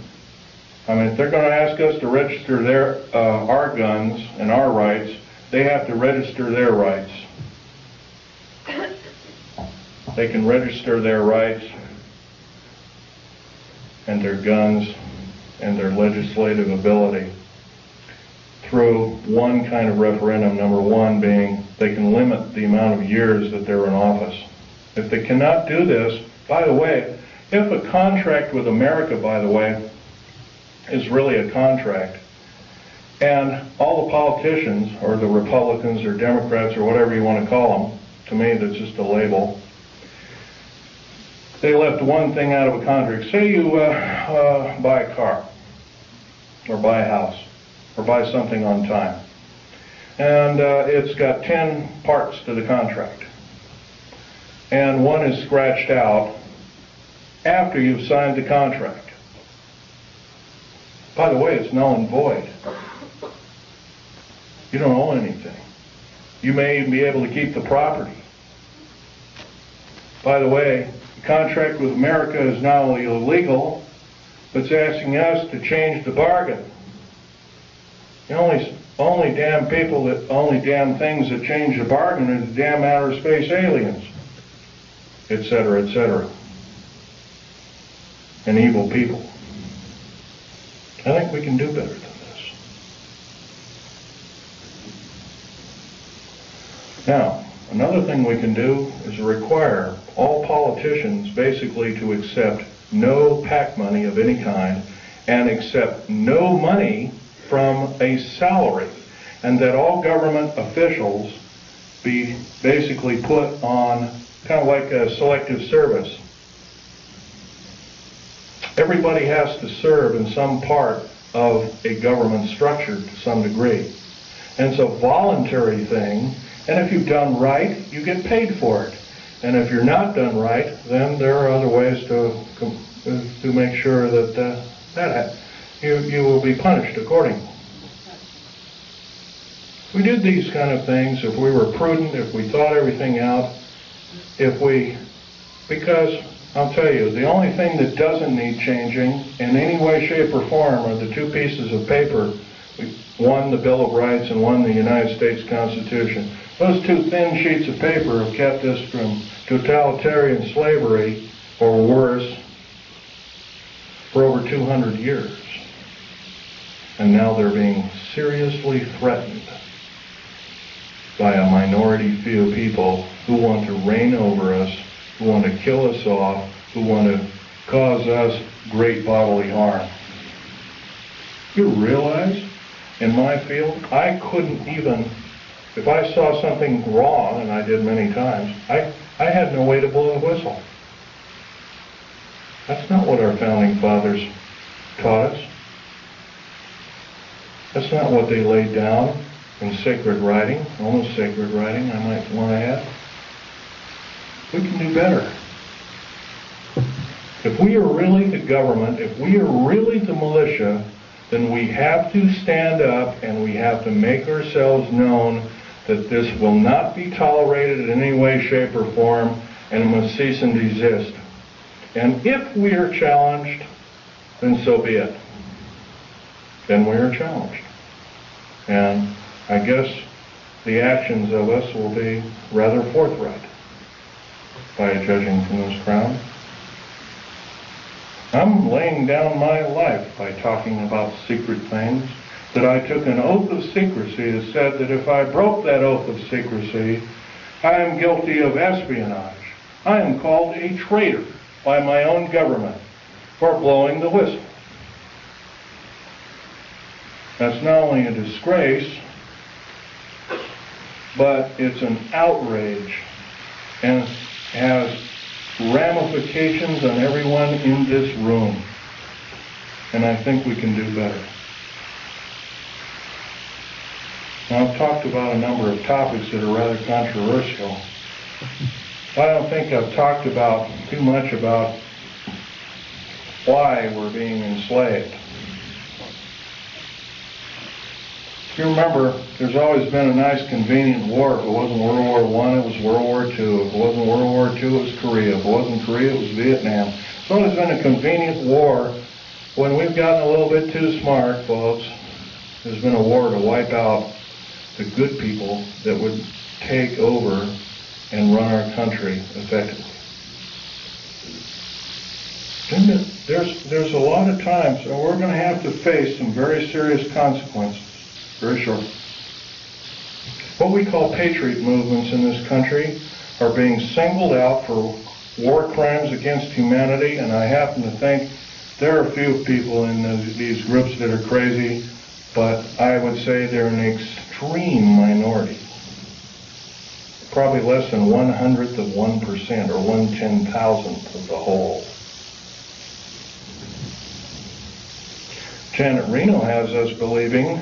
I mean, if they're going to ask us to register our guns and our rights, they have to register their rights. They can register their rights and their guns and their legislative ability through one kind of referendum, number one being they can limit the amount of years that they're in office. If they cannot do this, by the way, if a contract with America, by the way, is really a contract, and all the politicians, or the Republicans or Democrats or whatever you want to call them, to me that's just a label, they left one thing out of a contract. Say you buy a car, or buy a house, or buy something on time, and it's got 10 parts to the contract, and one is scratched out after you've signed the contract. By the way, it's null and void. You don't owe anything. You may even be able to keep the property. By the way, the contract with America is not only illegal, but it's asking us to change the bargain. The only damn things that change the bargain are the damn outer space aliens, etc., etc., and evil people. I think we can do better than this. Now, another thing we can do is require all politicians basically to accept no PAC money of any kind and accept no money from a salary, and that all government officials be basically put on kind of like a selective service. Everybody has to serve in some part of a government structure to some degree. And it's a voluntary thing, and if you've done right, you get paid for it. And if you're not done right, then there are other ways to make sure that you will be punished accordingly. If we did these kind of things, if we were prudent, if we thought everything out, because I'll tell you, the only thing that doesn't need changing in any way, shape, or form are the two pieces of paper, one the Bill of Rights and one the United States Constitution. Those two thin sheets of paper have kept us from totalitarian slavery, or worse, for over 200 years. And now they're being seriously threatened by a minority few people who want to reign over us, who want to kill us off, who want to cause us great bodily harm. You realize, in my field, I couldn't even, if I saw something wrong, and I did many times, I had no way to blow a whistle. That's not what our founding fathers taught us. That's not what they laid down in sacred writing, almost sacred writing, I might want to add. We can do better. If we are really the government, if we are really the militia, then we have to stand up and we have to make ourselves known that this will not be tolerated in any way, shape, or form, and it must cease and desist. And if we are challenged, then so be it. Then we are challenged. And I guess the actions of us will be rather forthright, by judging from this crowd. I'm laying down my life by talking about secret things, that I took an oath of secrecy that said that if I broke that oath of secrecy, I am guilty of espionage. I am called a traitor by my own government for blowing the whistle. That's not only a disgrace, but it's an outrage and has ramifications on everyone in this room. And I think we can do better. Now, I've talked about a number of topics that are rather controversial. I don't think I've talked about too much about why we're being enslaved. If you remember, there's always been a nice convenient war. If it wasn't World War I, it was World War II. If it wasn't World War II, it was Korea. If it wasn't Korea, it was Vietnam. It's always been a convenient war. When we've gotten a little bit too smart, folks, there's been a war to wipe out the good people that would take over and run our country effectively. There's a lot of times, and we're going to have to face some very serious consequences. Very short. What we call patriot movements in this country are being singled out for war crimes against humanity, and I happen to think there are a few people in these groups that are crazy, but I would say they're an extreme minority. Probably less than 1/100th of 1% or 1/10,000th of the whole. Janet Reno has us believing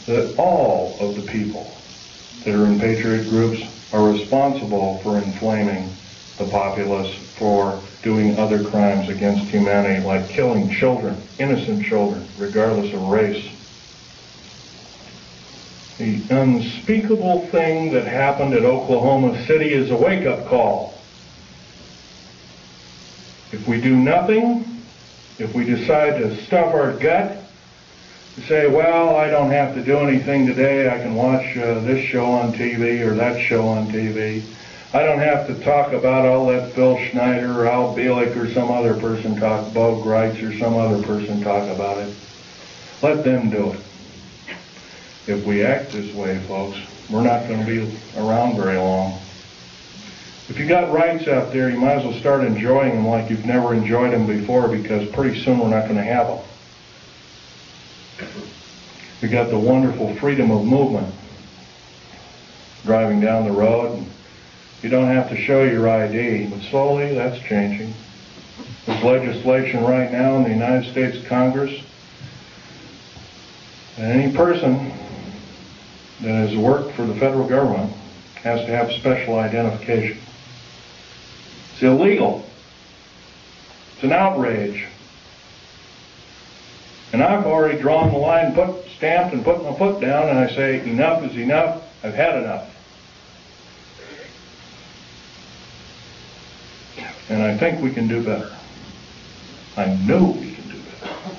that all of the people that are in patriot groups are responsible for inflaming the populace, for doing other crimes against humanity, like killing children, innocent children, regardless of race. The unspeakable thing that happened at Oklahoma City is a wake-up call. If we do nothing, if we decide to stuff our gut, say, well, I don't have to do anything today. I can watch this show on TV or that show on TV. I don't have to talk about, I'll let Phil Schneider or Al Bielek or some other person talk, Bo Greitz or some other person talk about it. Let them do it. If we act this way, folks, we're not going to be around very long. If you got rights out there, you might as well start enjoying them like you've never enjoyed them before, because pretty soon we're not going to have them. We got the wonderful freedom of movement. Driving down the road, and you don't have to show your ID, but slowly that's changing. There's legislation right now in the United States Congress that any person that has worked for the federal government has to have special identification. It's illegal. It's an outrage. And I've already drawn the line, stamped and put my foot down, and I say, enough is enough. I've had enough. And I think we can do better. I know we can do better.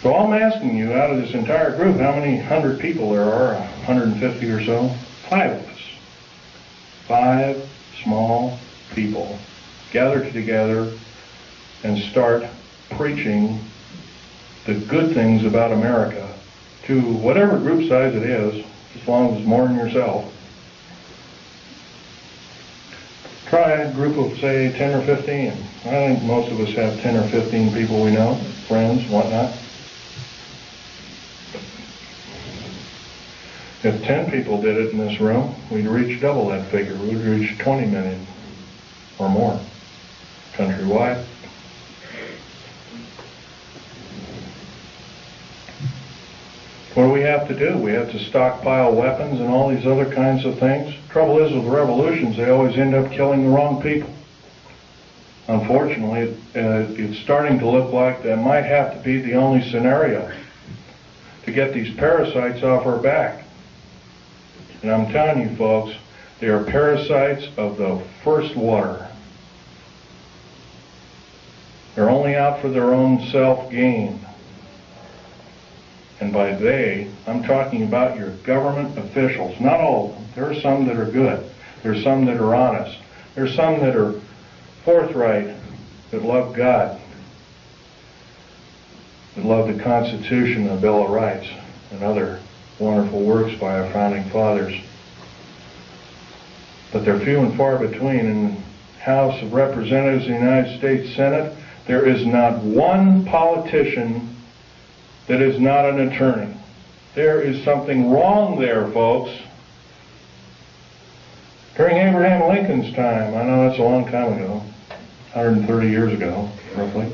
So I'm asking you, out of this entire group, how many 100 people there are, 150 or so? 5 of us. 5 small people gathered together and start preaching the good things about America to whatever group size it is, as long as it's more than yourself. Try a group of, say, 10 or 15. I think most of us have 10 or 15 people we know, friends, whatnot. If 10 people did it in this room, we'd reach double that figure. We'd reach 20 million or more countrywide. What do we have to do? We have to stockpile weapons and all these other kinds of things. Trouble is with revolutions, they always end up killing the wrong people. Unfortunately, it's starting to look like that might have to be the only scenario to get these parasites off our back. And I'm telling you, folks, they are parasites of the first water. They're only out for their own self-gain. And by they, I'm talking about your government officials. Not all of them. There are some that are good. There are some that are honest. There are some that are forthright, that love God, that love the Constitution, the Bill of Rights, and other wonderful works by our founding fathers. But they're few and far between. In the House of Representatives of the United States Senate, there is not one politician that is not an attorney. There is something wrong there, folks. During Abraham Lincoln's time, I know that's a long time ago, 130 years ago, roughly,